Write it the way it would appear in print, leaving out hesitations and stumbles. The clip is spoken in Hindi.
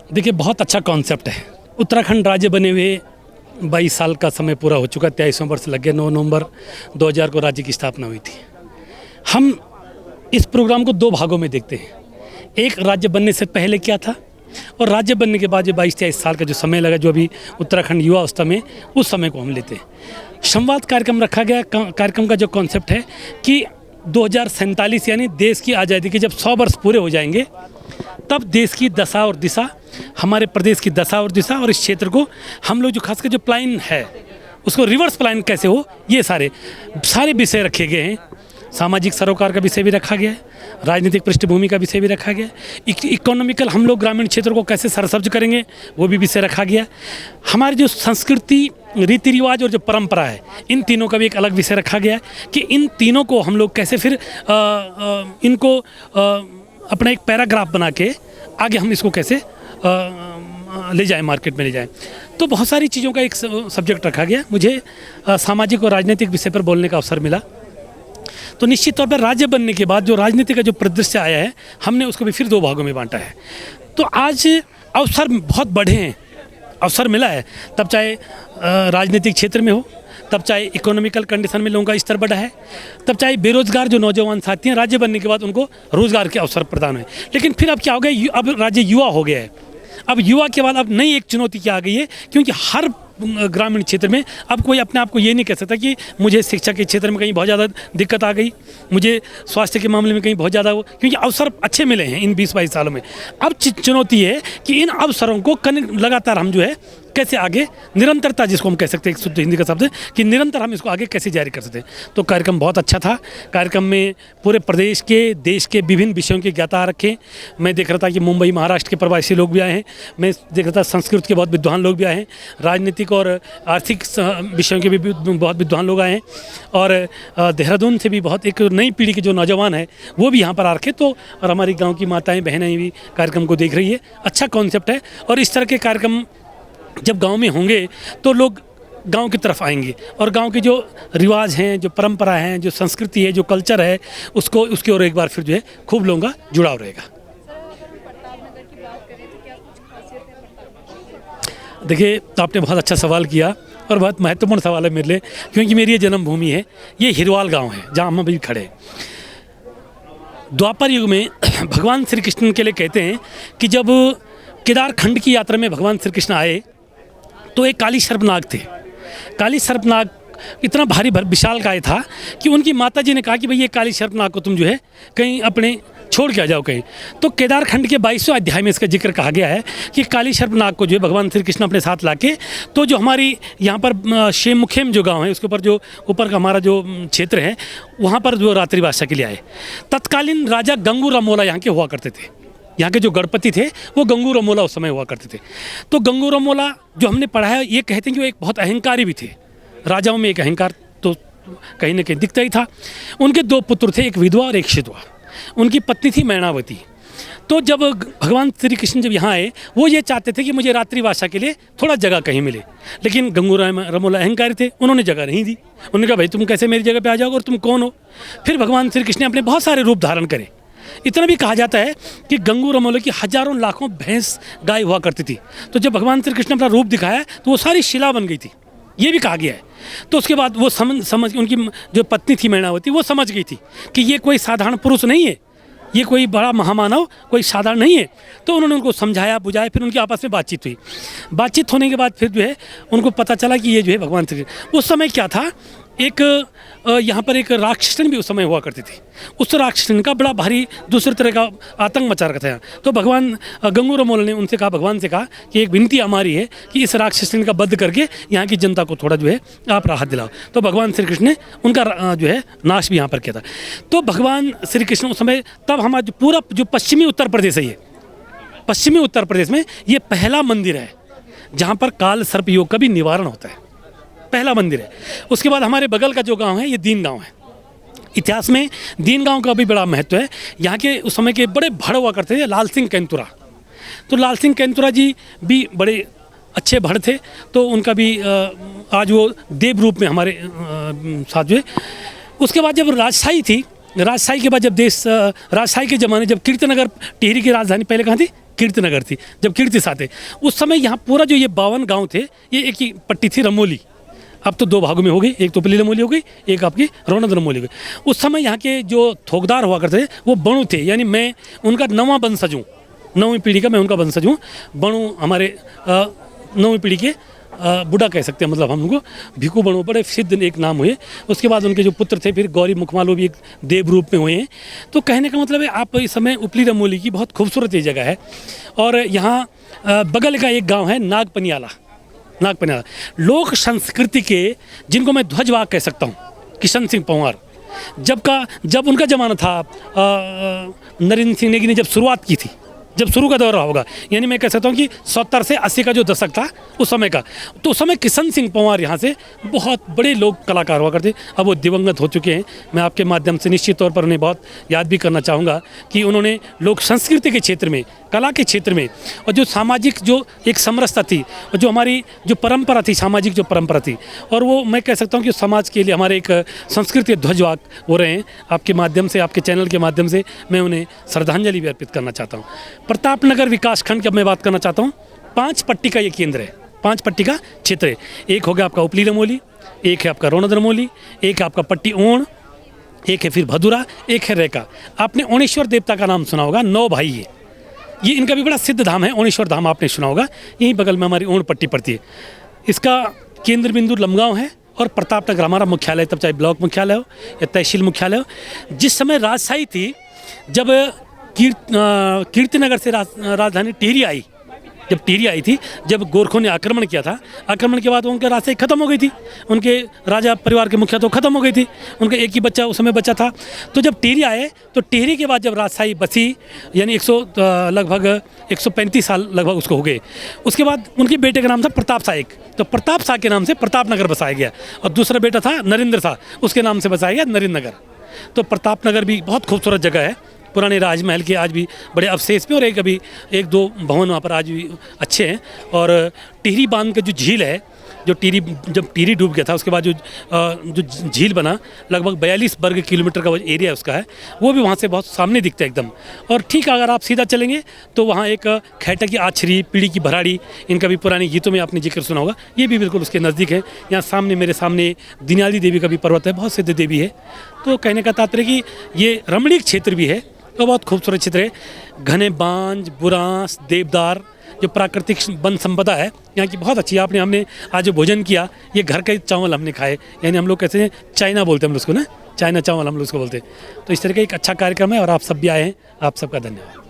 देखिए, बहुत अच्छा कॉन्सेप्ट है। उत्तराखंड राज्य बने हुए 22 साल का समय पूरा हो चुका, 23वां वर्ष लग गया। 9 नवंबर 2000 को राज्य की स्थापना हुई थी। हम इस प्रोग्राम को 2 भागों में देखते हैं। एक, राज्य बनने से पहले क्या था, और राज्य बनने के बाद जो 22-23 साल का जो समय लगा, जो अभी उत्तराखंड युवा अवस्था में, उस समय को हम लेते हैं। संवाद कार्यक्रम रखा गया। कार्यक्रम का जो कॉन्सेप्ट है कि 2047 यानी देश की आज़ादी के जब 100 वर्ष पूरे हो जाएंगे, तब देश की दशा और दिशा, हमारे प्रदेश की दशा और दिशा, और इस क्षेत्र को हम लोग जो खासकर जो प्लान है उसको रिवर्स प्लान कैसे हो, ये सारे विषय रखे गए हैं। सामाजिक सरोकार का विषय भी रखा गया है, राजनीतिक पृष्ठभूमि का विषय भी रखा गया है, इकोनॉमिकल हम लोग ग्रामीण क्षेत्रों को कैसे सरसब्ज करेंगे वो भी विषय रखा गया है। हमारी जो संस्कृति, रीति रिवाज और जो परंपरा है, इन तीनों का भी एक अलग विषय रखा गया है कि इन तीनों को हम लोग कैसे फिर इनको अपना एक पैराग्राफ बना के आगे हम इसको कैसे ले जाएं, मार्केट में ले जाएं। तो बहुत सारी चीज़ों का एक सब्जेक्ट रखा गया। मुझे सामाजिक और राजनीतिक विषय पर बोलने का अवसर मिला। तो निश्चित तौर पर राज्य बनने के बाद जो राजनीति का जो परिदृश्य आया है, हमने उसको भी फिर 2 भागों में बांटा है। तो आज अवसर बहुत बढ़े हैं, अवसर मिला है, तब चाहे राजनीतिक क्षेत्र में हो, तब चाहे इकोनॉमिकल कंडीशन में लोगों का स्तर बढ़ा है, तब चाहे बेरोजगार जो नौजवान साथी हैं, राज्य बनने के बाद उनको रोजगार के अवसर प्रदान हुए। लेकिन फिर अब क्या हो गया, अब राज्य युवा हो गया है। अब युवा के बाद अब नई एक चुनौती क्या आ गई है, क्योंकि हर ग्रामीण क्षेत्र में अब कोई अपने आप को ये नहीं कह सकता कि मुझे शिक्षा के क्षेत्र में कहीं बहुत ज़्यादा दिक्कत आ गई, मुझे स्वास्थ्य के मामले में कहीं बहुत ज़्यादा हो, क्योंकि अवसर अच्छे मिले हैं इन 20-22 सालों में। अब चुनौती है कि इन अवसरों को लगातार हम जो है कैसे आगे निरंतरता, जिसको हम कह सकते हैं, एक शुद्ध हिंदी का शब्द है कि निरंतर हम इसको आगे कैसे जारी कर सकते हैं। तो कार्यक्रम बहुत अच्छा था। कार्यक्रम में पूरे प्रदेश के, देश के विभिन्न विषयों के ज्ञाता रखे। मैं देख रहा था कि मुंबई, महाराष्ट्र के प्रवासी लोग भी आए हैं। मैं देख रहा था संस्कृत के बहुत विद्वान लोग भी आए हैं, राजनीतिक और आर्थिक विषयों के भी बहुत विद्वान लोग आए हैं, और देहरादून से भी बहुत एक नई पीढ़ी के जो नौजवान है वो भी यहाँ पर आ रखे। तो और हमारी गाँव की माताएँ बहनें भी कार्यक्रम को देख रही है। अच्छा कॉन्सेप्ट है, और इस तरह के कार्यक्रम जब गांव में होंगे तो लोग गांव की तरफ आएंगे, और गांव के जो रिवाज हैं, जो परंपरा हैं, जो संस्कृति है, जो कल्चर है, उसकी ओर एक बार फिर जो है खूब लोगों का जुड़ाव रहेगा। देखिए, तो आपने बहुत अच्छा सवाल किया, और बहुत महत्वपूर्ण सवाल है मेरे लिए, क्योंकि मेरी ये जन्मभूमि है। ये हिरवाल गाँव है जहाँ हम अभी खड़े हैं। द्वापर युग में भगवान श्री कृष्ण के लिए कहते हैं कि जब केदार खंड की यात्रा में भगवान श्री कृष्ण आए तो एक काली सर्पनाग थे। काली सर्पनाग इतना भारी विशाल काय था कि उनकी माता जी ने कहा कि भाई ये काली सर्पनाग को तुम जो है कहीं अपने छोड़ के आ जाओ कहीं। तो केदार खंड के 22वें अध्याय में इसका जिक्र कहा गया है कि काली सर्पनाग को जो है भगवान श्री कृष्ण अपने साथ लाके, तो जो हमारी यहाँ पर शेमुखेम जो गांव है, उसके ऊपर जो ऊपर का हमारा जो क्षेत्र है, वहाँ पर जो रात्रिवासा के लिए आए। तत्कालीन राजा गंगू रमोला यहाँ के हुआ करते थे। यहाँ के जो गणपति थे वो गंगू रमोला उस समय हुआ करते थे। तो गंगू रमोला जो हमने पढ़ा है, ये कहते हैं कि वो एक बहुत अहंकारी भी थे। राजाओं में एक अहंकार तो कहीं ना कहीं दिखता ही था। उनके 2 पुत्र थे, एक विधवा और एक शिधवा। उनकी पत्नी थी मैनावती। तो जब भगवान श्री कृष्ण जब यहाँ आए, वो ये चाहते थे कि मुझे रात्रिवासा के लिए थोड़ा जगह कहीं मिले, लेकिन गंगू रमोला अहंकारी थे, उन्होंने जगह नहीं दी। उन्होंने कहा भाई तुम कैसे मेरी जगह पे आ जाओगे और तुम कौन हो। फिर भगवान श्री कृष्ण ने अपने बहुत सारे रूप धारण करे। इतना भी कहा जाता है कि गंगू रमोले की हजारों लाखों भैंस गाय हुआ करती थी। तो जब भगवान श्री कृष्ण ने अपना रूप दिखाया तो वो सारी शिला बन गई थी, ये भी कहा गया है। तो उसके बाद वो समझ उनकी जो पत्नी थी मैनावती, वो समझ गई थी कि ये कोई साधारण पुरुष नहीं है, ये कोई बड़ा महामानव कोई साधारण नहीं है। तो उन्होंने उनको समझाया बुझाया, फिर उनकी आपस में बातचीत हुई। बातचीत होने के बाद फिर जो है उनको पता चला कि ये जो है भगवान श्री कृष्ण। उस समय क्या था, एक यहाँ पर एक राक्षसन भी उस समय हुआ करती थी। उस राक्षसन का बड़ा भारी दूसरे तरह का आतंक मचा रखा था। तो भगवान गंगू रमोल ने उनसे कहा, भगवान से कहा कि एक विनती हमारी है कि इस राक्षसन का वध करके यहाँ की जनता को थोड़ा जो है आप राहत दिलाओ। तो भगवान श्री कृष्ण ने उनका जो है नाश भी यहाँ पर किया था। तो भगवान श्री कृष्ण उस समय, तब हमारा जो पूरा जो पश्चिमी उत्तर प्रदेश है, ये पश्चिमी उत्तर प्रदेश में ये पहला मंदिर है जहाँ पर काल सर्प योग का भी निवारण होता है। पहला मंदिर है। उसके बाद हमारे बगल का जो गांव है ये दीन गांव है। इतिहास में दीन गांव का भी बड़ा महत्व है। यहाँ के उस समय के बड़े भड़ हुआ करते थे, लाल सिंह कैंतुरा। तो लाल सिंह कैंतुरा जी भी बड़े अच्छे भड़ थे। तो उनका भी आज वो देव रूप में हमारे साथ जो है। उसके बाद जब राजशाही थी, राजशाही के बाद जब राजशाही के ज़माने जब कीर्तिनगर टिहरी की राजधानी पहले कहाँ थी, कीर्तिनगर थी, जब कीर्ति साथे उस समय यहाँ पूरा जो ये 52 गांव थे, ये एक ही पट्टी थी रमोली। अब तो 2 भागों में हो गई, एक तो उपली रमोली हो गई, एक आपकी रौनद रमोली हो गई। उस समय यहाँ के जो थोकदार हुआ करते थे वो बणु थे, यानी मैं उनका 9वां वंशज हूँ, 9वीं पीढ़ी का मैं उनका वंशज हूँ। बणु हमारे 9वीं पीढ़ी के बुढ़ा कह सकते हैं, मतलब हम उनको भिखू बणु बड़े सिद्ध एक नाम हुए। उसके बाद उनके जो पुत्र थे फिर गौरी मुखमालो भी एक देव रूप में हुए हैं। तो कहने का मतलब है आप इस समय उपली रमोली की बहुत खूबसूरत ये जगह है। और यहाँ बगल का एक गांव है नागपनियाला। लोक संस्कृति के जिनको मैं ध्वजवाहक कह सकता हूँ, किशन सिंह पंवार, जब उनका ज़माना था, नरेंद्र सिंह नेगी ने जब शुरुआत की थी, जब शुरू का दौरा होगा, यानी मैं कह सकता हूँ कि 70 से 80 का जो दशक था उस समय का, तो उस समय किशन सिंह पंवार यहाँ से बहुत बड़े लोग कलाकार हुआ करते। अब वो दिवंगत हो चुके हैं। मैं आपके माध्यम से निश्चित तौर पर उन्हें बहुत याद भी करना चाहूँगा कि उन्होंने लोक संस्कृति के क्षेत्र में, कला के क्षेत्र में, और जो सामाजिक जो एक समरसता थी और जो हमारी जो परंपरा थी, सामाजिक जो परंपरा थी, और वो मैं कह सकता हूँ कि समाज के लिए हमारे एक संस्कृति ध्वजवाहक हो रहे हैं। आपके माध्यम से, आपके चैनल के माध्यम से मैं उन्हें श्रद्धांजलि भी अर्पित करना चाहता हूँ। प्रतापनगर विकास खंड की अब मैं बात करना चाहता हूँ। 5 पट्टी का ये केंद्र है, 5 पट्टी का क्षेत्र है। एक हो गया आपका उपली रमोली, एक है आपका रौनद रमोली, एक है आपका पट्टी ओण, एक है फिर भदुरा, एक है रेका। आपने ओणेश्वर देवता का नाम सुना होगा, 9 भाई है ये, इनका भी बड़ा सिद्ध धाम है ओणेश्वर धाम, आपने सुना होगा। यहीं बगल में हमारी ओण पट्टी पड़ती है। इसका केंद्र बिंदु लमगांव है और प्रतापनगर हमारा मुख्यालय, तब चाहे ब्लॉक मुख्यालय हो या तहसील मुख्यालय हो। जिस समय राजशाही थी, जब कीर्तिनगर से राजधानी टिहरी आई, जब टिहरी आई थी, जब गोरखों ने आक्रमण किया था, आक्रमण के बाद उनके राजशाही खत्म हो गई थी, उनके राजा परिवार के मुखिया तो खत्म हो गई थी, उनका एक ही बच्चा उस समय बचा था। तो जब टिहरी आए, तो टिहरी के बाद जब राजशाही बसी, यानी लगभग 135 साल लगभग उसको हो गए। उसके बाद उनके बेटे का नाम था प्रताप शाह एक, तो प्रताप शाह के नाम से प्रतापनगर बसाया गया, और दूसरा बेटा था नरेंद्र शाह, उसके नाम से बसाया गया नरेंद्र नगर। तो प्रतापनगर भी बहुत खूबसूरत जगह है, पुराने राजमहल के आज भी बड़े अवशेष भी, और अभी 1-2 भवन वहाँ पर आज भी अच्छे हैं। और टिहरी बांध का जो झील है, जब टिहरी डूब गया था, उसके बाद जो झील बना, लगभग 42 वर्ग किलोमीटर का एरिया उसका है, वो भी वहाँ से बहुत सामने दिखता है एकदम। और ठीक अगर आप सीधा चलेंगे तो वहाँ एक खैटा की आछरी, पीड़ी की भराड़ी, इनका भी पुराने गीतों में आपने जिक्र सुना होगा, ये भी बिल्कुल उसके नज़दीक है। यहाँ सामने मेरे सामने दिनाली देवी का भी पर्वत है, बहुत सिद्ध देवी है। तो कहने का तात्पर्य कि ये रमणीक क्षेत्र भी है, तो बहुत खूबसूरत क्षेत्र है। घने बांज, बुरांस, देवदार, जो प्राकृतिक वन संपदा है यहाँ की बहुत अच्छी है। हमने आज जो भोजन किया, ये घर का चावल हमने खाए, यानी हम लोग कैसे चाइना बोलते हैं हम लोग उसको ना, चाइना चावल हम लोग उसको बोलते हैं। तो इस तरह का एक अच्छा कार्यक्रम है और आप सब भी आए हैं, आप सबका धन्यवाद।